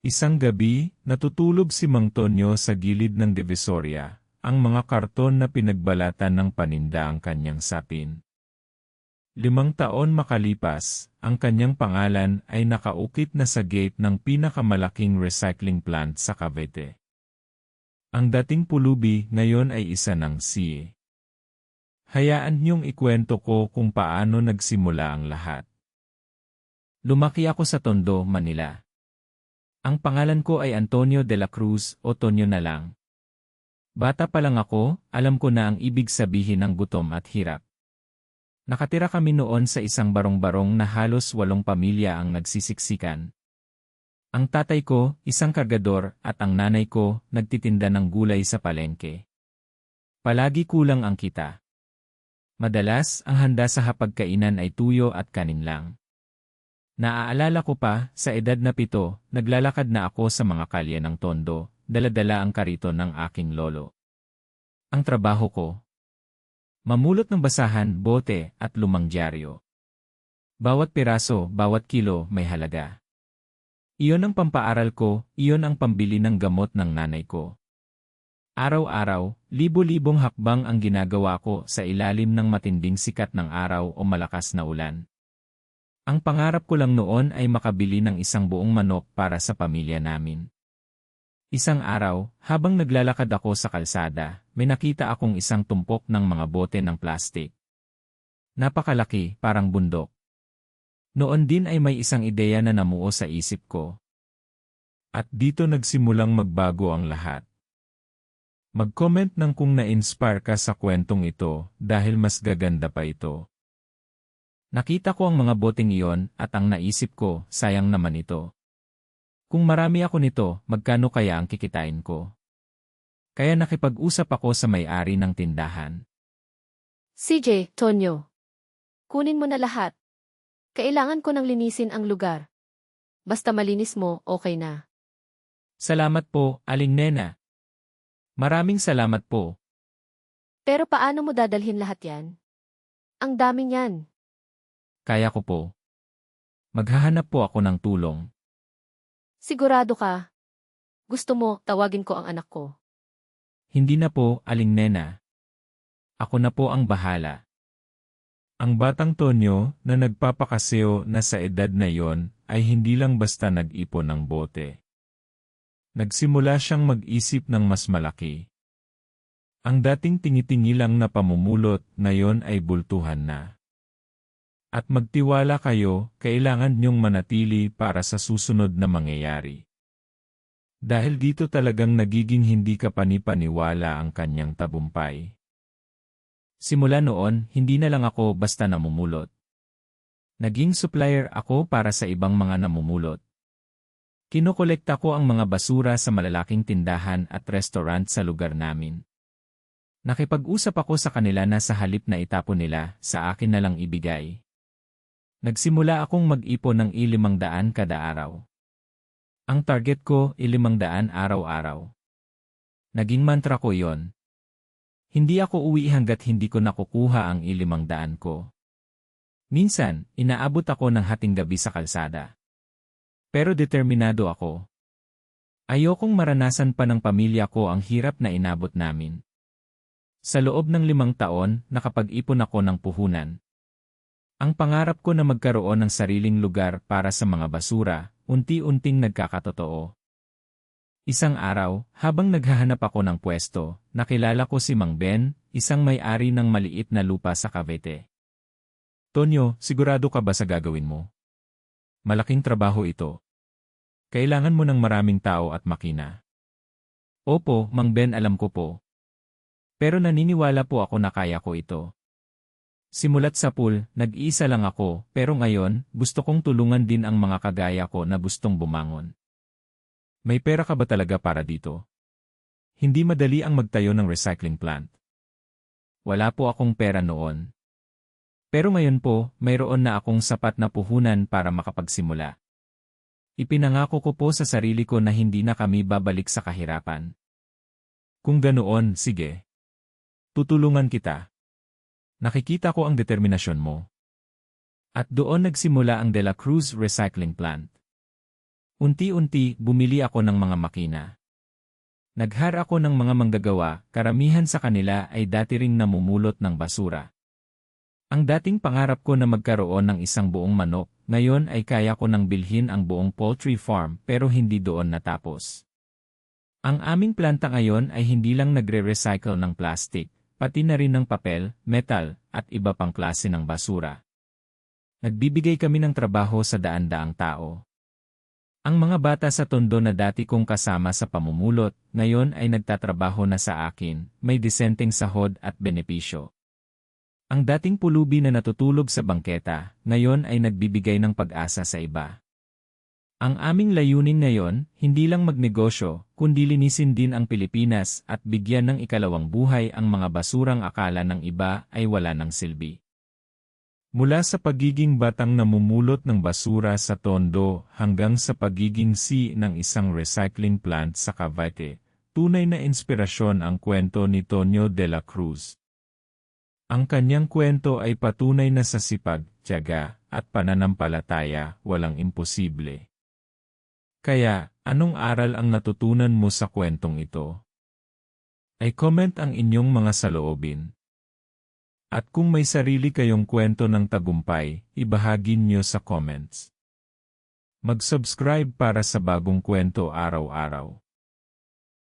Isang gabi, natutulog si Mang Tonyo sa gilid ng Divisoria, ang mga karton na pinagbalatan ng paninda ang kanyang sapin. 5 taon makalipas, ang kanyang pangalan ay nakaukit na sa gate ng pinakamalaking recycling plant sa Cavite. Ang dating pulubi ngayon ay isa ng CA. Hayaan niyong ikwento ko kung paano nagsimula ang lahat. Lumaki ako sa Tondo, Manila. Ang pangalan ko ay Antonio de la Cruz o Tonyo na lang. Bata pa lang ako, alam ko na ang ibig sabihin ng gutom at hirap. Nakatira kami noon sa isang barong-barong na halos 8 pamilya ang nagsisiksikan. Ang tatay ko, isang kargador, at ang nanay ko, nagtitinda ng gulay sa palengke. Palagi kulang ang kita. Madalas, ang handa sa hapagkainan ay tuyo at kanin lang. Naaalala ko pa, sa edad na 7, naglalakad na ako sa mga kalye ng Tondo, dala-dala ang kariton ng aking lolo. Ang trabaho ko, mamulot ng basahan, bote, at lumang dyaryo. Bawat piraso, bawat kilo, may halaga. Iyon ang pampaaral ko, iyon ang pambili ng gamot ng nanay ko. Araw-araw, libo-libong hakbang ang ginagawa ko sa ilalim ng matinding sikat ng araw o malakas na ulan. Ang pangarap ko lang noon ay makabili ng isang buong manok para sa pamilya namin. Isang araw, habang naglalakad ako sa kalsada, may nakita akong isang tumpok ng mga bote ng plastik. Napakalaki, parang bundok. Noon din ay may isang ideya na namuo sa isip ko. At dito nagsimulang magbago ang lahat. Mag-comment ng kung na-inspire ka sa kwentong ito dahil mas gaganda pa ito. Nakita ko ang mga boteng iyon at ang naisip ko, sayang naman ito. Kung marami ako nito, magkano kaya ang kikitain ko? Kaya nakipag-usap ako sa may-ari ng tindahan. CJ, Tonyo. Kunin mo na lahat. Kailangan ko nang linisin ang lugar. Basta malinis mo, okay na. Salamat po, Aling Nena. Maraming salamat po. Pero paano mo dadalhin lahat yan? Ang dami niyan. Kaya ko po. Maghahanap po ako ng tulong. Sigurado ka? Gusto mo, tawagin ko ang anak ko. Hindi na po, Aling Nena. Ako na po ang bahala. Ang batang Tonyo na nagpapakaseo na sa edad na yon ay hindi lang basta nag-ipon ng bote. Nagsimula siyang mag-isip ng mas malaki. Ang dating tingi-tingi lang na pamumulot ngayon ay bultuhan na. At magtiwala kayo, kailangan niyong manatili para sa susunod na mangyayari. Dahil dito talagang nagiging hindi kapani-paniwala ang kanyang tabumpay. Simula noon, hindi na lang ako basta namumulot. Naging supplier ako para sa ibang mga namumulot. Kinokolekta ko ang mga basura sa malalaking tindahan at restaurant sa lugar namin. Nakipag-usap ako sa kanila na sa halip na itapon nila, sa akin na lang ibigay. Nagsimula akong mag-ipon ng 500 kada araw. Ang target ko, 500 araw-araw. Naging mantra ko yon. Hindi ako uwi hanggat hindi ko nakukuha ang 500 ko. Minsan, inaabot ako ng hating gabi sa kalsada. Pero determinado ako. Ayokong maranasan pa ng pamilya ko ang hirap na inabot namin. Sa loob ng 5 taon, nakapag-ipon ako ng puhunan. Ang pangarap ko na magkaroon ng sariling lugar para sa mga basura, unti-unting nagkakatotoo. Isang araw, habang naghahanap ako ng pwesto, nakilala ko si Mang Ben, isang may-ari ng maliit na lupa sa Cavite. Tonyo, sigurado ka ba sa gagawin mo? Malaking trabaho ito. Kailangan mo ng maraming tao at makina. Opo, Mang Ben, alam ko po. Pero naniniwala po ako na kaya ko ito. Simulat sa pool, nag-iisa lang ako, pero ngayon, gusto kong tulungan din ang mga kagaya ko na gustong bumangon. May pera ka ba talaga para dito? Hindi madali ang magtayo ng recycling plant. Wala po akong pera noon. Pero ngayon po, mayroon na akong sapat na puhunan para makapagsimula. Ipinangako ko po sa sarili ko na hindi na kami babalik sa kahirapan. Kung ganoon, sige. Tutulungan kita. Nakikita ko ang determinasyon mo. At doon nagsimula ang De La Cruz Recycling Plant. Unti-unti, bumili ako ng mga makina. Nag-hire ako ng mga manggagawa, karamihan sa kanila ay dati ring namumulot ng basura. Ang dating pangarap ko na magkaroon ng isang buong manok, ngayon ay kaya ko nang bilhin ang buong poultry farm pero hindi doon natapos. Ang aming planta ngayon ay hindi lang nagre-recycle ng plastic, pati na rin ng papel, metal, at iba pang klase ng basura. Nagbibigay kami ng trabaho sa daan-daang tao. Ang mga bata sa Tondo na dati kong kasama sa pamumulot, ngayon ay nagtatrabaho na sa akin, may disenteng sahod at benepisyo. Ang dating pulubi na natutulog sa bangketa, ngayon ay nagbibigay ng pag-asa sa iba. Ang aming layunin ngayon, hindi lang magnegosyo, kundi linisin din ang Pilipinas at bigyan ng ikalawang buhay ang mga basurang akala ng iba ay wala ng silbi. Mula sa pagiging batang namumulot ng basura sa Tondo hanggang sa pagiging CEO ng isang recycling plant sa Cavite, tunay na inspirasyon ang kwento ni Tonyo de la Cruz. Ang kanyang kwento ay patunay na sa sipag, tiyaga, at pananampalataya, walang imposible. Kaya, anong aral ang natutunan mo sa kwentong ito? Ay comment ang inyong mga saloobin. At kung may sarili kayong kwento ng tagumpay, ibahagi niyo sa comments. Mag-subscribe para sa bagong kwento araw-araw.